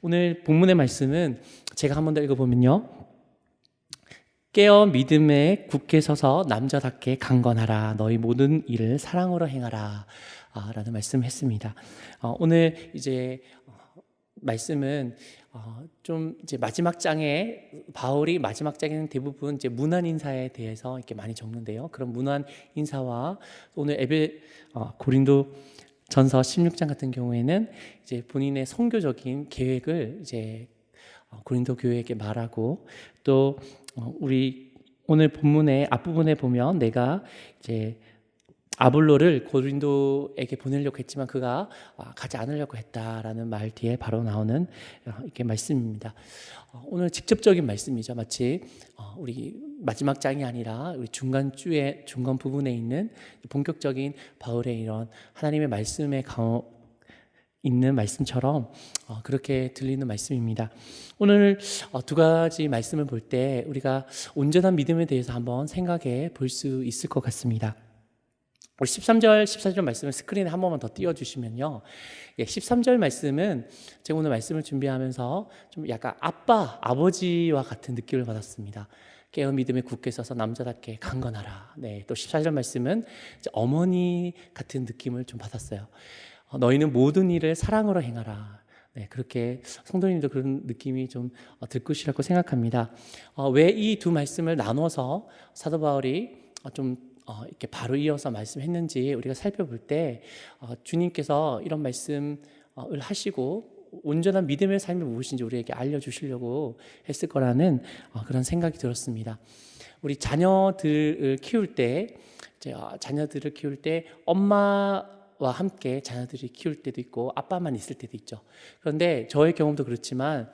오늘 본문의 말씀은 제가 한 번 더 읽어보면요, 깨어 믿음에 굳게 서서 남자답게 강건하라. 너희 모든 일을 사랑으로 행하라. 라는 말씀을 했습니다. 오늘 이제 말씀은 좀 이제 마지막 장에 바울이 마지막 장에는 대부분 이제 문안 인사에 대해서 이렇게 많이 적는데요. 그런 문안 인사와 오늘 고린도 전서 16장 같은 경우에는 이제 본인의 선교적인 계획을 이제 고린도 교회에게 말하고, 또 우리 오늘 본문의 앞부분에 보면 내가 이제 아볼로를 고린도에게 보내려고 했지만 그가 가지 않으려고 했다라는 말 뒤에 바로 나오는 이렇게 말씀입니다. 오늘 직접적인 말씀이죠. 마치 우리 마지막 장이 아니라 우리 중간 부분에 있는 본격적인 바울의 이런 하나님의 말씀에 있는 말씀처럼 그렇게 들리는 말씀입니다. 오늘 두 가지 말씀을 볼 때 우리가 온전한 믿음에 대해서 한번 생각해 볼 수 있을 것 같습니다. 우리 13절, 14절 말씀을 스크린에 한 번만 더 띄워주시면요. 13절 말씀은 제가 오늘 말씀을 준비하면서 좀 약간 아버지와 같은 느낌을 받았습니다. 깨어 믿음에 굳게 서서 남자답게 강건하라. 네, 또 14절 말씀은 이제 어머니 같은 느낌을 좀 받았어요. 너희는 모든 일을 사랑으로 행하라. 네, 그렇게 성도님도 그런 느낌이 좀 들 것이라고 생각합니다. 왜 이 두 말씀을 나눠서 사도 바울이 좀 이렇게 바로 이어서 말씀했는지 우리가 살펴볼 때 주님께서 이런 말씀을 하시고 온전한 믿음의 삶이 무엇인지 우리에게 알려주시려고 했을 거라는 그런 생각이 들었습니다. 우리 자녀들을 키울 때 엄마와 함께 자녀들이 키울 때도 있고 아빠만 있을 때도 있죠. 그런데 저의 경험도 그렇지만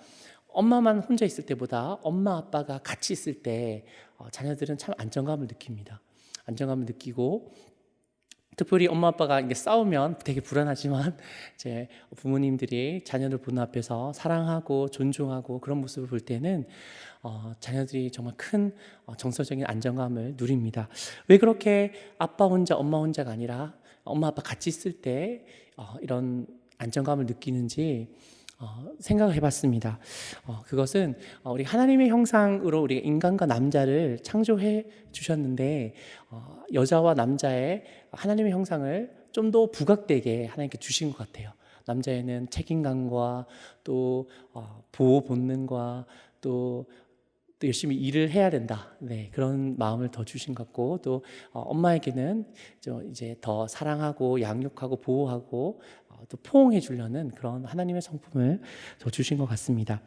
엄마만 혼자 있을 때보다 엄마 아빠가 같이 있을 때 자녀들은 참 안정감을 느낍니다. 안정감을 느끼고, 특별히 엄마 아빠가 이게 싸우면 되게 불안하지만 제 부모님들이 자녀들 보는 앞에서 사랑하고 존중하고 그런 모습을 볼 때는 자녀들이 정말 큰 정서적인 안정감을 누립니다. 왜 그렇게 아빠 혼자 엄마 혼자가 아니라 엄마 아빠 같이 있을 때 이런 안정감을 느끼는지 생각을 해봤습니다. 그것은 우리 하나님의 형상으로 우리 인간과 남자를 창조해 주셨는데 여자와 남자의 하나님의 형상을 좀 더 부각되게 하나님께 주신 것 같아요. 남자에는 책임감과 또 보호 본능과 또 열심히 일을 해야 된다. 네, 그런 마음을 더 주신 것 같고, 또 엄마에게는 이제 더 사랑하고 양육하고 보호하고 또 포옹해 주려는 그런 하나님의 성품을 더 주신 것 같습니다.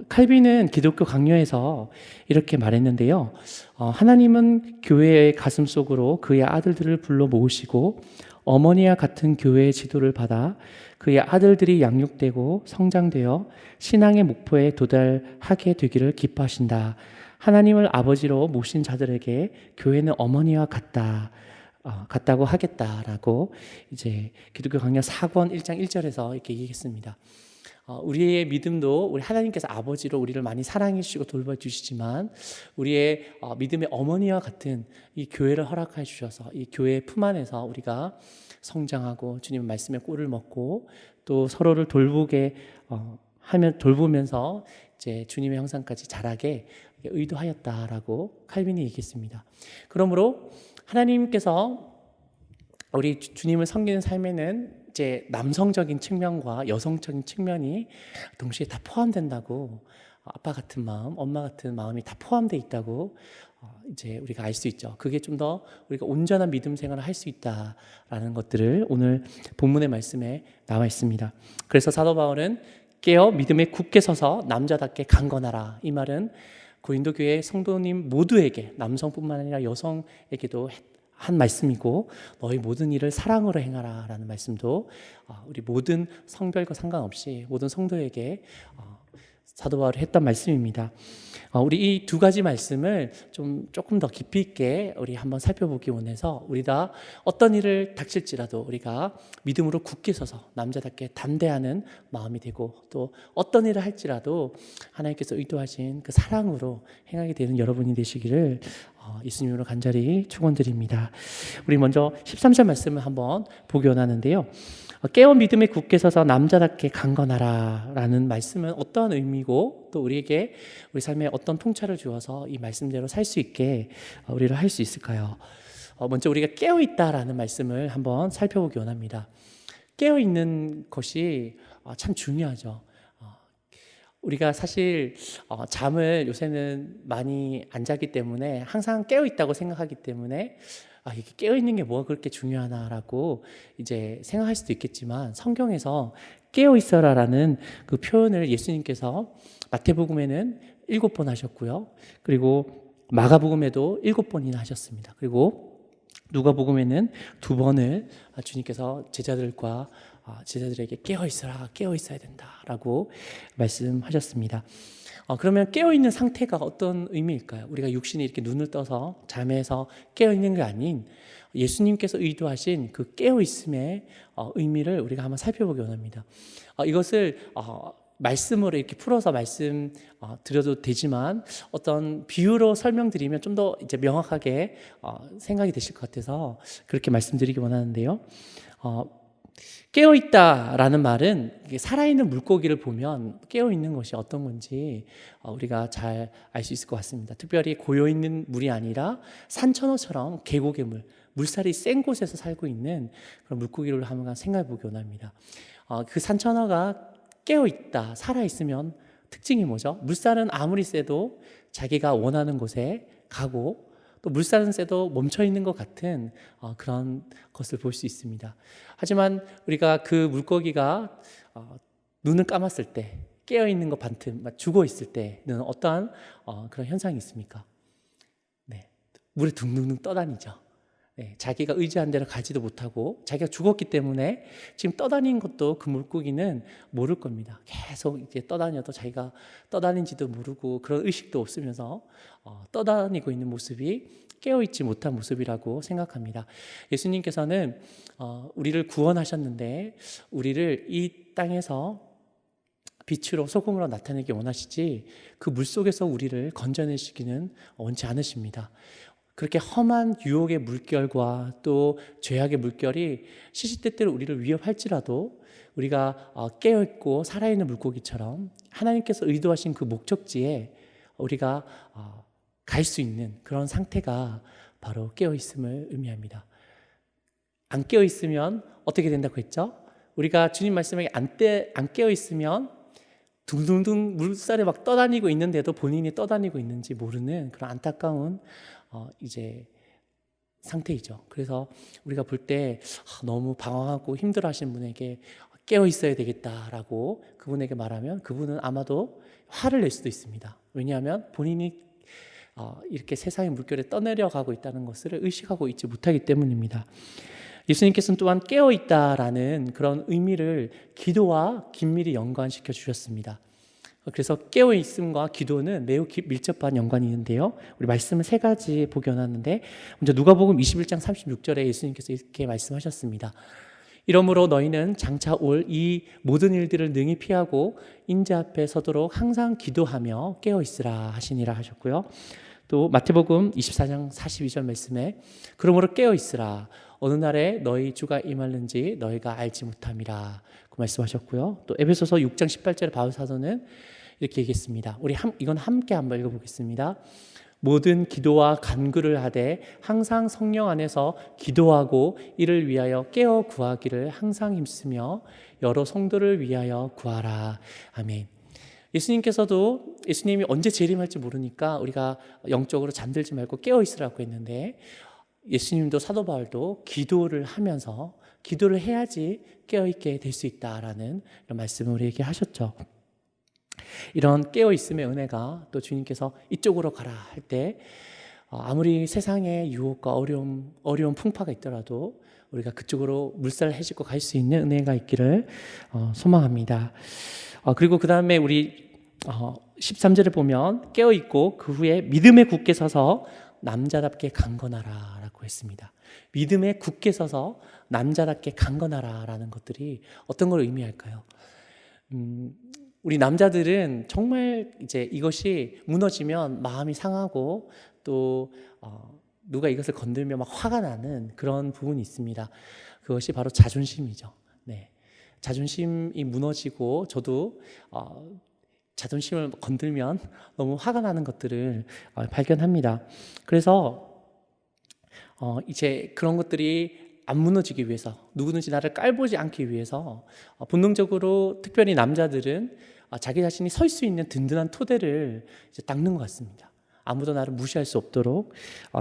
칼빈은 기독교 강요에서 이렇게 말했는데요. 하나님은 교회의 가슴 속으로 그의 아들들을 불러 모으시고 어머니와 같은 교회의 지도를 받아 그의 아들들이 양육되고 성장되어 신앙의 목표에 도달하게 되기를 기뻐하신다. 하나님을 아버지로 모신 자들에게 교회는 어머니와 같다고 하겠다라고 이제 기독교 강요 4권 1장 1절에서 이렇게 얘기했습니다. 우리의 믿음도 우리 하나님께서 아버지로 우리를 많이 사랑해 주시고 돌봐주시지만 우리의 믿음의 어머니와 같은 이 교회를 허락해 주셔서 이 교회 품 안에서 우리가 성장하고 주님의 말씀에 꿀을 먹고 또 서로를 돌보면서 이제 주님의 형상까지 자라게 의도하였다라고 칼빈이 얘기했습니다. 그러므로 하나님께서 우리 주님을 섬기는 삶에는 이제 남성적인 측면과 여성적인 측면이 동시에 다 포함된다고, 아빠 같은 마음, 엄마 같은 마음이 다 포함되어 있다고 이제 우리가 알 수 있죠. 그게 좀 더 우리가 온전한 믿음 생활을 할 수 있다라는 것들을 오늘 본문의 말씀에 나와 있습니다. 그래서 사도 바울은 깨어 믿음에 굳게 서서 남자답게 강건하라. 이 말은 고린도 교회 성도님 모두에게, 남성뿐만 아니라 여성에게도 한 말씀이고, 너희 모든 일을 사랑으로 행하라 라는 말씀도 우리 모든 성별과 상관없이 모든 성도에게 사도 바울이 했던 말씀입니다. 우리 이 두 가지 말씀을 조금 더 깊이 있게 우리 한번 살펴보기 원해서, 우리가 어떤 일을 닥칠지라도 우리가 믿음으로 굳게 서서 남자답게 담대하는 마음이 되고, 또 어떤 일을 할지라도 하나님께서 의도하신 그 사랑으로 행하게 되는 여러분이 되시기를 예수님으로 간절히 축원드립니다. 우리 먼저 13절 말씀을 한번 보기 원하는데요. 깨어 믿음에 굳게 서서 남자답게 강건하라 라는 말씀은 어떠한 의미고 또 우리에게 우리 삶에 어떤 통찰을 주어서 이 말씀대로 살 수 있게 우리를 할 수 있을까요? 먼저 우리가 깨어 있다라는 말씀을 한번 살펴보기 원합니다. 깨어 있는 것이 참 중요하죠. 우리가 사실 잠을 요새는 많이 안 자기 때문에 항상 깨어 있다고 생각하기 때문에 이게 깨어 있는 게 뭐가 그렇게 중요하나라고 이제 생각할 수도 있겠지만, 성경에서 깨어 있어라라는 그 표현을 예수님께서 마태복음에는 7번 하셨고요. 그리고 마가복음에도 7번이나 하셨습니다. 그리고 누가복음에는 2번을 주님께서 제자들에게 깨어 있어라, 깨어 있어야 된다라고 말씀하셨습니다. 그러면 깨어있는 상태가 어떤 의미일까요? 우리가 육신이 이렇게 눈을 떠서 잠에서 깨어있는 게 아닌 예수님께서 의도하신 그 깨어있음의 의미를 우리가 한번 살펴보기 원합니다. 이것을 말씀으로 이렇게 풀어서 말씀 드려도 되지만 어떤 비유로 설명드리면 좀 더 이제 명확하게 생각이 되실 것 같아서 그렇게 말씀드리기 원하는데요. 깨어있다라는 말은 살아있는 물고기를 보면 깨어있는 것이 어떤 건지 우리가 잘 알 수 있을 것 같습니다. 특별히 고여있는 물이 아니라 산천어처럼 계곡의 물살이 센 곳에서 살고 있는 그런 물고기를 한번 생각해 보기 원합니다. 그 산천어가 깨어있다, 살아있으면 특징이 뭐죠? 물살은 아무리 세도 자기가 원하는 곳에 가고 또 물살은 세도 멈춰있는 것 같은 그런 것을 볼 수 있습니다. 하지만 우리가 그 물고기가 눈을 감았을 때 깨어있는 것 반틈, 죽어있을 때는 어떠한 그런 현상이 있습니까? 네, 물에 둥둥둥 떠다니죠. 네, 자기가 의지한 대로 가지도 못하고 자기가 죽었기 때문에 지금 떠다니는 것도 그 물고기는 모를 겁니다. 계속 이제 떠다녀도 자기가 떠다닌지도 모르고 그런 의식도 없으면서 떠다니고 있는 모습이 깨어있지 못한 모습이라고 생각합니다. 예수님께서는 우리를 구원하셨는데 우리를 이 땅에서 빛으로 소금으로 나타내기 원하시지 그 물속에서 우리를 건져내시기는 원치 않으십니다. 그렇게 험한 유혹의 물결과 또 죄악의 물결이 시시때때로 우리를 위협할지라도 우리가 깨어있고 살아있는 물고기처럼 하나님께서 의도하신 그 목적지에 우리가 갈 수 있는 그런 상태가 바로 깨어있음을 의미합니다. 안 깨어있으면 어떻게 된다고 했죠? 우리가 주님 말씀에 안 깨어있으면 둥둥둥 물살에 막 떠다니고 있는데도 본인이 떠다니고 있는지 모르는 그런 안타까운 이제 상태이죠. 그래서 우리가 볼 때 너무 방황하고 힘들어하시는 분에게 깨어 있어야 되겠다라고 그분에게 말하면 그분은 아마도 화를 낼 수도 있습니다. 왜냐하면 본인이 이렇게 세상의 물결에 떠내려가고 있다는 것을 의식하고 있지 못하기 때문입니다. 예수님께서는 또한 깨어 있다라는 그런 의미를 기도와 긴밀히 연관시켜 주셨습니다. 그래서 깨어 있음과 기도는 매우 밀접한 연관이 있는데요. 우리 말씀을 세 가지 보기 원하는데, 먼저 누가복음 21장 36절에 예수님께서 이렇게 말씀하셨습니다. 이러므로 너희는 장차 올 이 모든 일들을 능히 피하고 인자 앞에 서도록 항상 기도하며 깨어 있으라 하시니라 하셨고요. 또 마태복음 24장 42절 말씀에 그러므로 깨어 있으라 어느 날에 너희 주가 임하는지 너희가 알지 못함이라 그 말씀하셨고요. 또 에베소서 6장 18절에 바울 사도는 이렇게 얘기했습니다. 이건 함께 한번 읽어보겠습니다. 모든 기도와 간구를 하되 항상 성령 안에서 기도하고 이를 위하여 깨어 구하기를 항상 힘쓰며 여러 성도를 위하여 구하라. 아멘. 예수님이 언제 재림할지 모르니까 우리가 영적으로 잠들지 말고 깨어 있으라고 했는데, 예수님도 사도 바울도 기도를 하면서 기도를 해야지 깨어 있게 될 수 있다라는 이런 말씀을 우리에게 하셨죠. 이런 깨어 있음의 은혜가 또 주님께서 이쪽으로 가라 할 때 아무리 세상의 유혹과 어려운 풍파가 있더라도 우리가 그쪽으로 물살 헤집고 갈 수 있는 은혜가 있기를 소망합니다. 그리고 그 다음에 우리 13절에 보면 깨어 있고 그 후에 믿음에 굳게 서서 남자답게 강건하라 라고 했습니다. 믿음에 굳게 서서 남자답게 강건하라 라는 것들이 어떤 걸 의미할까요? 우리 남자들은 정말 이제 이것이 무너지면 마음이 상하고 또 누가 이것을 건들면 막 화가 나는 그런 부분이 있습니다. 그것이 바로 자존심이죠. 네. 자존심이 무너지고 저도 자존심을 건들면 너무 화가 나는 것들을 발견합니다. 그래서 이제 그런 것들이 안 무너지기 위해서, 누구든지 나를 깔보지 않기 위해서 본능적으로 특별히 남자들은 자기 자신이 설 수 있는 든든한 토대를 이제 닦는 것 같습니다. 아무도 나를 무시할 수 없도록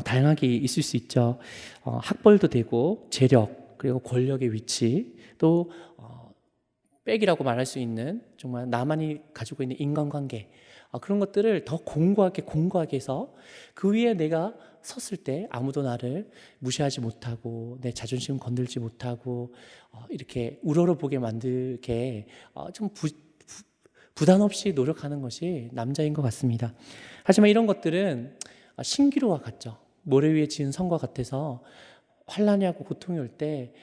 다양하게 있을 수 있죠. 학벌도 되고 재력, 그리고 권력의 위치, 또 백이라고 말할 수 있는 정말 나만이 가지고 있는 인간관계, 그런 것들을 더 공고하게 해서 그 위에 내가 섰을 때 아무도 나를 무시하지 못하고 내 자존심 건들지 못하고 이렇게 우러러보게 만들게 좀 부담 없이 노력하는 것이 남자인 것 같습니다. 하지만 이런 것들은 신기루와 같죠. 모래 위에 지은 성과 같아서 환난이 하고 고통이 올 때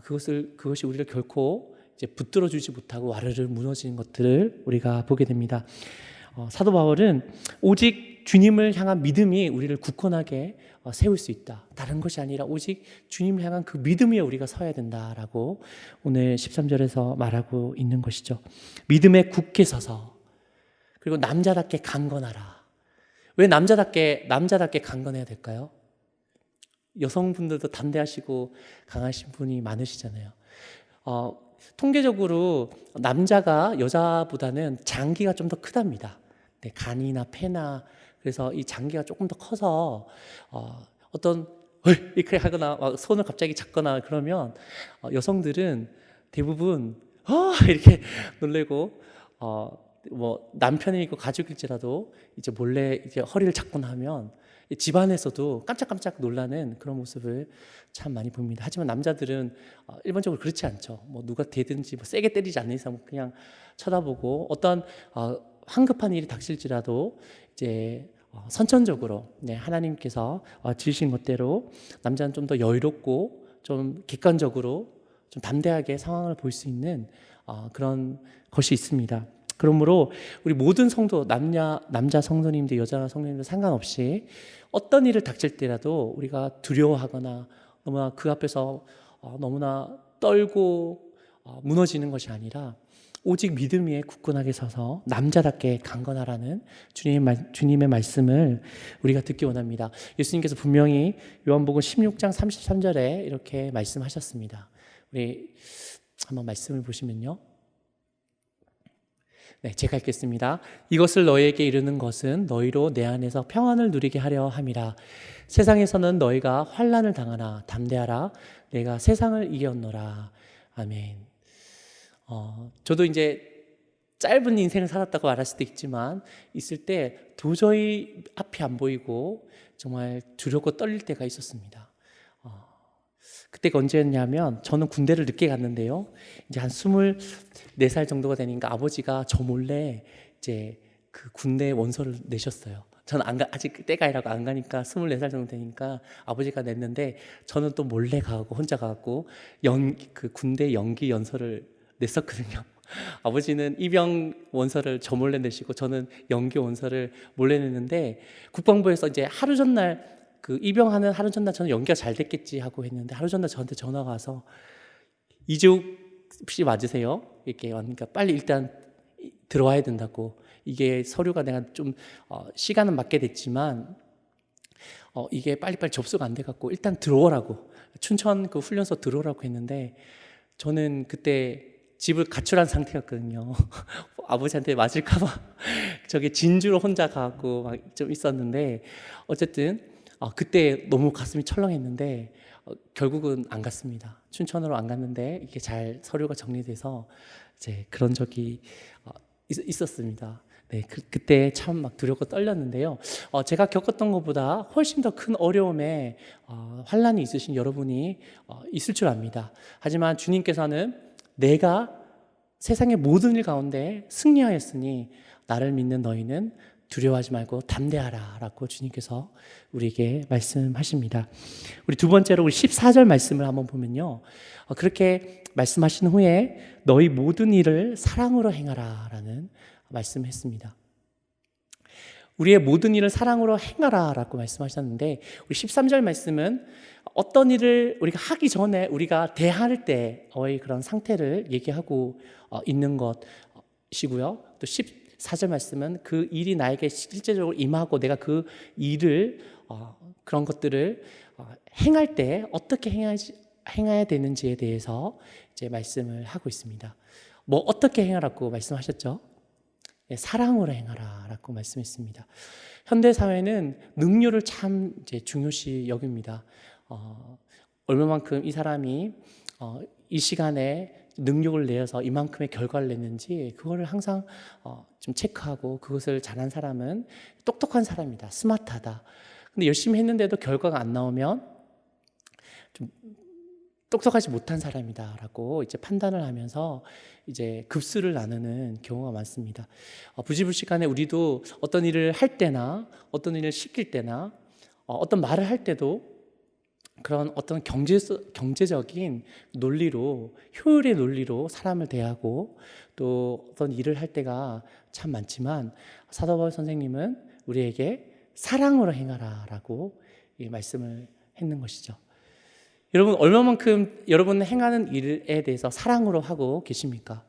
그것이 우리를 결코 이제 붙들어 주지 못하고 와르르 무너지는 것들을 우리가 보게 됩니다. 사도 바울은 오직 주님을 향한 믿음이 우리를 굳건하게 세울 수 있다. 다른 것이 아니라 오직 주님을 향한 그 믿음 위에 우리가 서야 된다라고 오늘 13절에서 말하고 있는 것이죠. 믿음에 굳게 서서, 그리고 남자답게 강건하라. 왜 남자답게 강건해야 될까요? 여성분들도 담대하시고 강하신 분이 많으시잖아요. 통계적으로 남자가 여자보다는 장기가 좀 더 크답니다. 네, 간이나 폐나, 그래서 이 장기가 조금 더 커서 어떤 이렇게 하거나 손을 갑자기 잡거나 그러면 여성들은 대부분 이렇게 놀래고 뭐 남편이고 가족일지라도 이제 몰래 이제 허리를 잡거나 하면 집안에서도 깜짝깜짝 놀라는 그런 모습을 참 많이 봅니다. 하지만 남자들은 일반적으로 그렇지 않죠. 뭐 누가 대든지 뭐 세게 때리지 않는 이상 그냥 쳐다보고 어떤 황급한 일이 닥칠지라도 이제 선천적으로 하나님께서 지으신 것대로 남자는 좀 더 여유롭고 좀 객관적으로 좀 담대하게 상황을 볼 수 있는 그런 것이 있습니다. 그러므로 우리 모든 성도, 남자 성도님들, 여자 성도님들 상관없이 어떤 일을 닥칠 때라도 우리가 두려워하거나 너무나 그 앞에서 너무나 떨고 무너지는 것이 아니라 오직 믿음 위에 굳건하게 서서 남자답게 강건하라는 주님의 말씀을 우리가 듣기 원합니다. 예수님께서 분명히 요한복음 16장 33절에 이렇게 말씀하셨습니다. 우리 한번 말씀을 보시면요. 네, 제가 읽겠습니다. 이것을 너희에게 이르는 것은 너희로 내 안에서 평안을 누리게 하려 함이라. 세상에서는 너희가 환난을 당하나 담대하라. 내가 세상을 이겼노라. 아멘. 저도 이제 짧은 인생을 살았다고 말할 수도 있지만 있을 때 도저히 앞이 안 보이고 정말 두렵고 떨릴 때가 있었습니다. 그때가 언제였냐면 저는 군대를 늦게 갔는데요. 이제 한 24살 정도가 되니까 아버지가 저 몰래 이제 그 군대 원서를 내셨어요. 저는 아직 때가 아니라고 안 가니까 24살 정도 되니까 아버지가 냈는데 저는 또 몰래 가고 혼자 가고 그 군대 연기 연서를 냈었거든요. 아버지는 입영 원서를 저 몰래 내시고 저는 연기 원서를 몰래 냈는데 국방부에서 이제 하루 전날 그 입영하는 하루 전날 저는 연기가 잘 됐겠지 하고 했는데 하루 전날 저한테 전화가 와서 이재욱 씨 맞으세요? 이렇게 왔으니까 빨리 일단 들어와야 된다고. 이게 서류가 내가 좀 시간은 맞게 됐지만 이게 빨리빨리 접수가 안 돼갖고 일단 들어오라고 춘천 그 훈련소 들어오라고 했는데 저는 그때 집을 가출한 상태였거든요. 아버지한테 맞을까봐 저기 진주로 혼자 가고 막 좀 있었는데 어쨌든 그때 너무 가슴이 철렁했는데 결국은 안 갔습니다. 춘천으로 안 갔는데 이게 잘 서류가 정리돼서 이제 그런 적이 있었습니다. 네, 그때 참 막 두렵고 떨렸는데요. 제가 겪었던 것보다 훨씬 더 큰 어려움에 환난이 있으신 여러분이 있을 줄 압니다. 하지만 주님께서는 내가 세상의 모든 일 가운데 승리하였으니 나를 믿는 너희는 두려워하지 말고 담대하라 라고 주님께서 우리에게 말씀하십니다. 우리 두 번째로 우리 14절 말씀을 한번 보면요. 그렇게 말씀하신 후에 너희 모든 일을 사랑으로 행하라 라는 말씀을 했습니다. 우리의 모든 일을 사랑으로 행하라라고 말씀하셨는데, 우리 13절 말씀은 어떤 일을 우리가 하기 전에 우리가 대할 때의 그런 상태를 얘기하고 있는 것이고요. 또 14절 말씀은 그 일이 나에게 실제적으로 임하고 내가 그 일을 그런 것들을 행할 때 어떻게 행해야 되는지에 대해서 이제 말씀을 하고 있습니다. 뭐 어떻게 행하라고 말씀하셨죠? 네, 사랑으로 행하라라고 말씀했습니다. 현대 사회는 능률을 참 이제 중요시 여깁니다. 얼마만큼 이 사람이 이 시간에 능력을 내어서 이만큼의 결과를 냈는지 그거를 항상 좀 체크하고, 그것을 잘한 사람은 똑똑한 사람이다, 스마트하다. 근데 열심히 했는데도 결과가 안 나오면 좀 똑똑하지 못한 사람이다라고 이제 판단을 하면서 이제 급수를 나누는 경우가 많습니다. 부지불식간에 우리도 어떤 일을 할 때나 어떤 일을 시킬 때나 어떤 말을 할 때도 그런 어떤 경제적인 논리로, 효율의 논리로 사람을 대하고 또 어떤 일을 할 때가 참 많지만, 사도 바울 선생님은 우리에게 사랑으로 행하라라고 말씀을 했는 것이죠. 여러분, 얼마만큼 여러분 행하는 일에 대해서 사랑으로 하고 계십니까?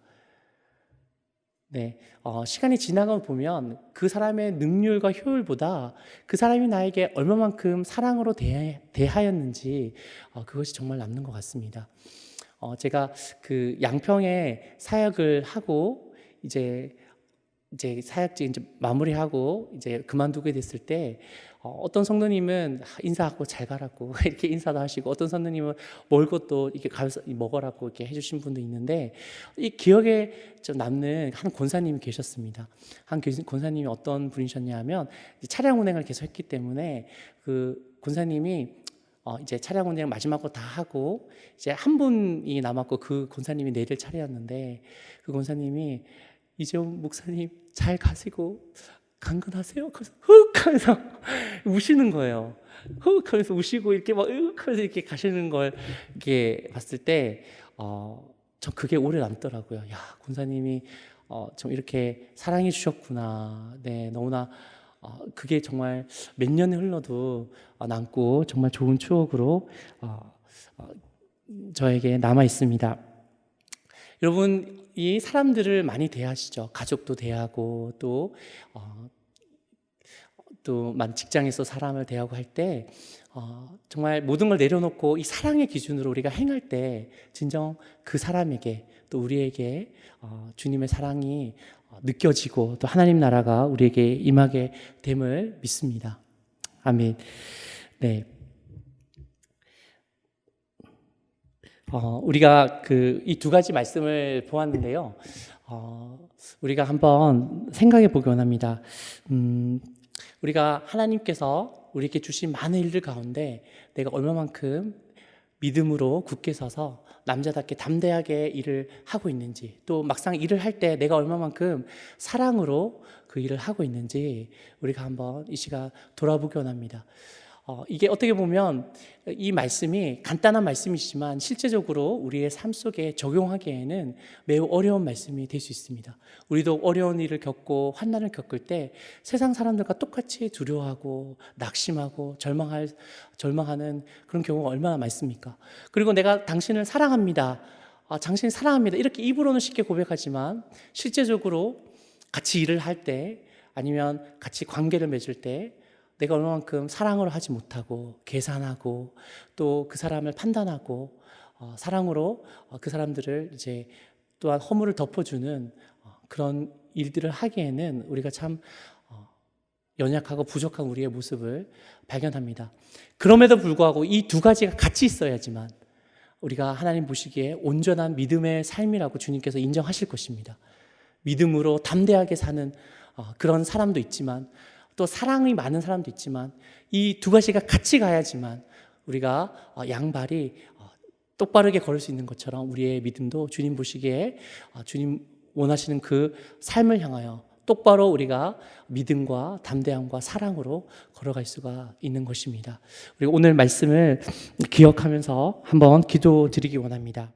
네, 시간이 지나가 보면 그 사람의 능률과 효율보다 그 사람이 나에게 얼마만큼 사랑으로 대하였는지 그것이 정말 남는 것 같습니다. 제가 그 양평에 사역을 하고 이제 사역지 이제 마무리하고 이제 그만두게 됐을 때 어떤 성도님은 인사하고 잘 가라고 이렇게 인사도 하시고, 어떤 성도님은 멀고 또 이렇게 가서 먹으라고 이렇게 해주신 분도 있는데, 이 기억에 좀 남는 한 권사님이 계셨습니다. 한 권사님이 어떤 분이셨냐면, 차량 운행을 계속 했기 때문에 그 권사님이 이제 차량 운행 마지막으로 다 하고 이제 한 분이 남았고 그 권사님이 내릴 차례였는데, 그 권사님이 이재용 목사님 잘 가시고 강건하세요. 그래서 훅 하면서 우시는 거예요. 훅 하면서 우시고 이렇게 막 하면서 이렇게 가시는 걸 이렇게 봤을 때, 저 그게 오래 남더라고요. 야, 권사님이 좀 이렇게 사랑해 주셨구나. 네, 너무나 그게 정말 몇 년이 흘러도 남고 정말 좋은 추억으로 저에게 남아 있습니다. 여러분, 이 사람들을 많이 대하시죠. 가족도 대하고 또 직장에서 사람을 대하고 할 때 정말 모든 걸 내려놓고 이 사랑의 기준으로 우리가 행할 때 진정 그 사람에게 또 우리에게 주님의 사랑이 느껴지고 또 하나님 나라가 우리에게 임하게 됨을 믿습니다. 아멘. 네. 우리가 이 두 가지 말씀을 보았는데요. 우리가 한번 생각해 보기 원합니다. 우리가 하나님께서 우리에게 주신 많은 일들 가운데 내가 얼마만큼 믿음으로 굳게 서서 남자답게 담대하게 일을 하고 있는지, 또 막상 일을 할 때 내가 얼마만큼 사랑으로 그 일을 하고 있는지 우리가 한번 이 시간 돌아보기 원합니다. 이게 어떻게 보면 이 말씀이 간단한 말씀이지만 실제적으로 우리의 삶 속에 적용하기에는 매우 어려운 말씀이 될 수 있습니다. 우리도 어려운 일을 겪고 환난을 겪을 때 세상 사람들과 똑같이 두려워하고 낙심하고 절망하는 그런 경우가 얼마나 많습니까? 그리고 내가 당신을 사랑합니다. 당신 사랑합니다. 이렇게 입으로는 쉽게 고백하지만 실제적으로 같이 일을 할 때 아니면 같이 관계를 맺을 때 내가 얼마만큼 사랑으로 하지 못하고 계산하고 또 그 사람을 판단하고 사랑으로 그 사람들을 이제 또한 허물을 덮어주는 그런 일들을 하기에는 우리가 참 연약하고 부족한 우리의 모습을 발견합니다. 그럼에도 불구하고 이 두 가지가 같이 있어야지만 우리가 하나님 보시기에 온전한 믿음의 삶이라고 주님께서 인정하실 것입니다. 믿음으로 담대하게 사는 그런 사람도 있지만 또 사랑이 많은 사람도 있지만 이 두 가지가 같이 가야지만 우리가 양발이 똑바르게 걸을 수 있는 것처럼 우리의 믿음도 주님 보시기에 주님 원하시는 그 삶을 향하여 똑바로 우리가 믿음과 담대함과 사랑으로 걸어갈 수가 있는 것입니다. 우리 오늘 말씀을 기억하면서 한번 기도드리기 원합니다.